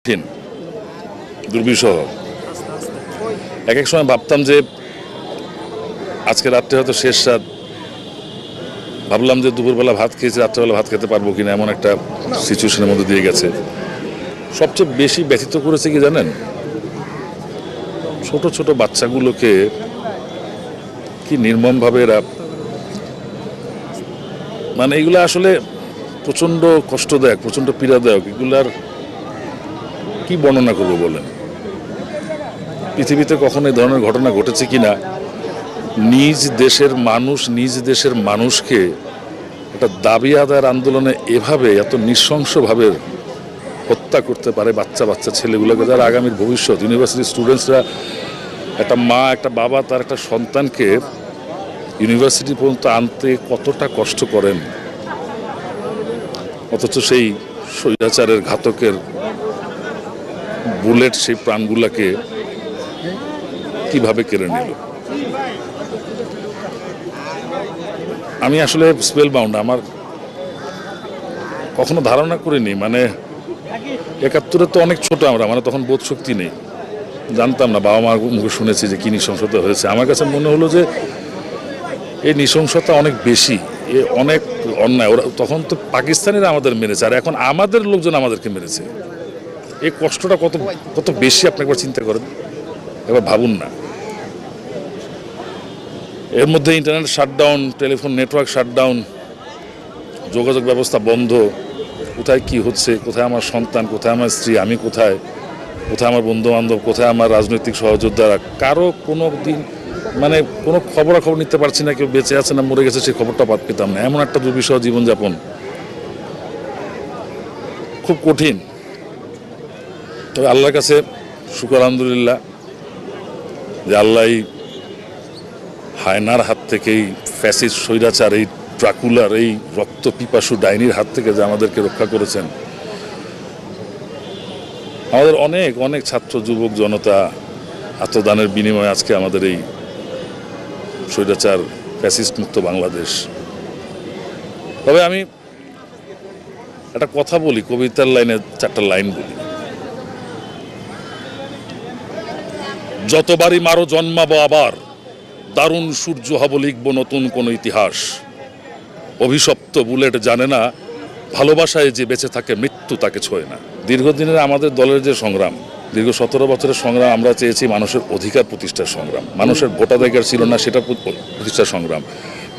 কঠিন দুর্বিষহ। এক এক সময় ভাবতাম যে আজকে রাত্রে হয়তো শেষ রাত, ভাবলাম যে দুপুরবেলা ভাত খেয়েছি, রাত্রেবেলা ভাত খেতে পারবো কিনা, এমন একটা সিচুয়েশনের মধ্যে দিয়ে গেছে। সবচেয়ে বেশি ব্যথিত করেছে কি জানেন, ছোট ছোট বাচ্চাগুলোকে কি নির্মমভাবে এরা, মানে এগুলো আসলে প্রচণ্ড কষ্টদায়ক, প্রচণ্ড পীড়াদায়ক। এগুলার কি বর্ণনা করবো বলেন? পৃথিবীতে কখনো এই ধরনের ঘটনা ঘটেছে কিনা, নিজ দেশের মানুষকে একটা দাবি আদায়ের আন্দোলনে এভাবে এত নৃশংসভাবে হত্যা করতে পারে বাচ্চা বাচ্চা ছেলেগুলোকে, যারা আগামীর ভবিষ্যৎ। ইউনিভার্সিটি স্টুডেন্টসরা, একটা মা একটা বাবা তার একটা সন্তানকে ইউনিভার্সিটি পর্যন্ত আনতে কতটা কষ্ট করেন, অথচ সেই স্বৈরাচারের ঘাতকের বুলেট সেই প্রাণগুলাকে কিভাবে কেড়ে নিল। আমি আসলে স্পেল বাউন্ড। আমার কখনো ধারণা করিনি, মানে ৭১ তো অনেক ছোট আমরা, মানে তখন বোধ শক্তি নেই, জানতাম না। বাবা মার মুখে শুনেছি যে কি নৃশংসতা হয়েছে। আমার কাছে মনে হলো যে এই নৃশংসতা অনেক বেশি, এ অনেক অন্যায়। ওরা তখন তো পাকিস্তানিরা আমাদের মেরেছে, আর এখন আমাদের লোকজন আমাদেরকে মেরেছে। এই কষ্টটা কত কত বেশি আপনি একবার চিন্তা করেন, এবার ভাবুন না। এর মধ্যে internet shutdown, telephone network shutdown, যোগাযোগ ব্যবস্থা বন্ধ। কোথায় কি হচ্ছে, কোথায় আমার সন্তান, কোথায় আমার স্ত্রী, আমি কোথায়, কোথায় আমার বন্ধু বান্ধব, কোথায় আমার রাজনৈতিক সহযোদ্ধারা, কারো কোনো দিন মানে কোনো খবরাখবর নিতে পারছি না। কেউ বেঁচে আছে না মরে গেছে সেই খবরটা পেতাম না। এমন একটা দুর্বিষহ জীবনযাপন, খুব কঠিন। তবে আল্লাহর কাছে শুকর, আলহামদুলিল্লাহ, যে আল্লাহ এই হায়নার হাত থেকে, এই ফ্যাসিস্ট স্বৈরাচার, এই ড্রাকুলার, এই রক্ত পিপাসু ডাইনির হাত থেকে যে আমাদেরকে রক্ষা করেছেন। আমাদের অনেক অনেক ছাত্র যুবক জনতা আত্মদানের বিনিময়ে আজকে আমাদের এই স্বৈরাচার ফ্যাসিস্ট মুক্ত বাংলাদেশ। তবে আমি একটা কথা বলি, কবিতার লাইনে 4টা লাইন বলি। যতবারই মারো জন্মাবো আবার, দারুণ সূর্য হব লিখব নতুন কোন ইতিহাস। অভিশপ্ত বুলেট জানে না, ভালোবাসায় যে বেঁচে থাকে মৃত্যু তাকে ছোঁয় না। দীর্ঘদিনের আমাদের দলের যে সংগ্রাম, দীর্ঘ 17 বছরের সংগ্রাম, আমরা চেয়েছি মানুষের অধিকার প্রতিষ্ঠার সংগ্রাম। মানুষের ভোটাধিকার ছিল না, সেটা প্রতিষ্ঠার সংগ্রাম।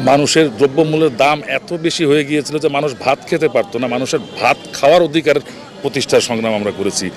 মানুষের দ্রব্যমূল্যের দাম এত বেশি হয়ে গিয়েছিল যে মানুষ ভাত খেতে পারতো না। মানুষের ভাত খাওয়ার অধিকার প্রতিষ্ঠার সংগ্রাম আমরা করেছি।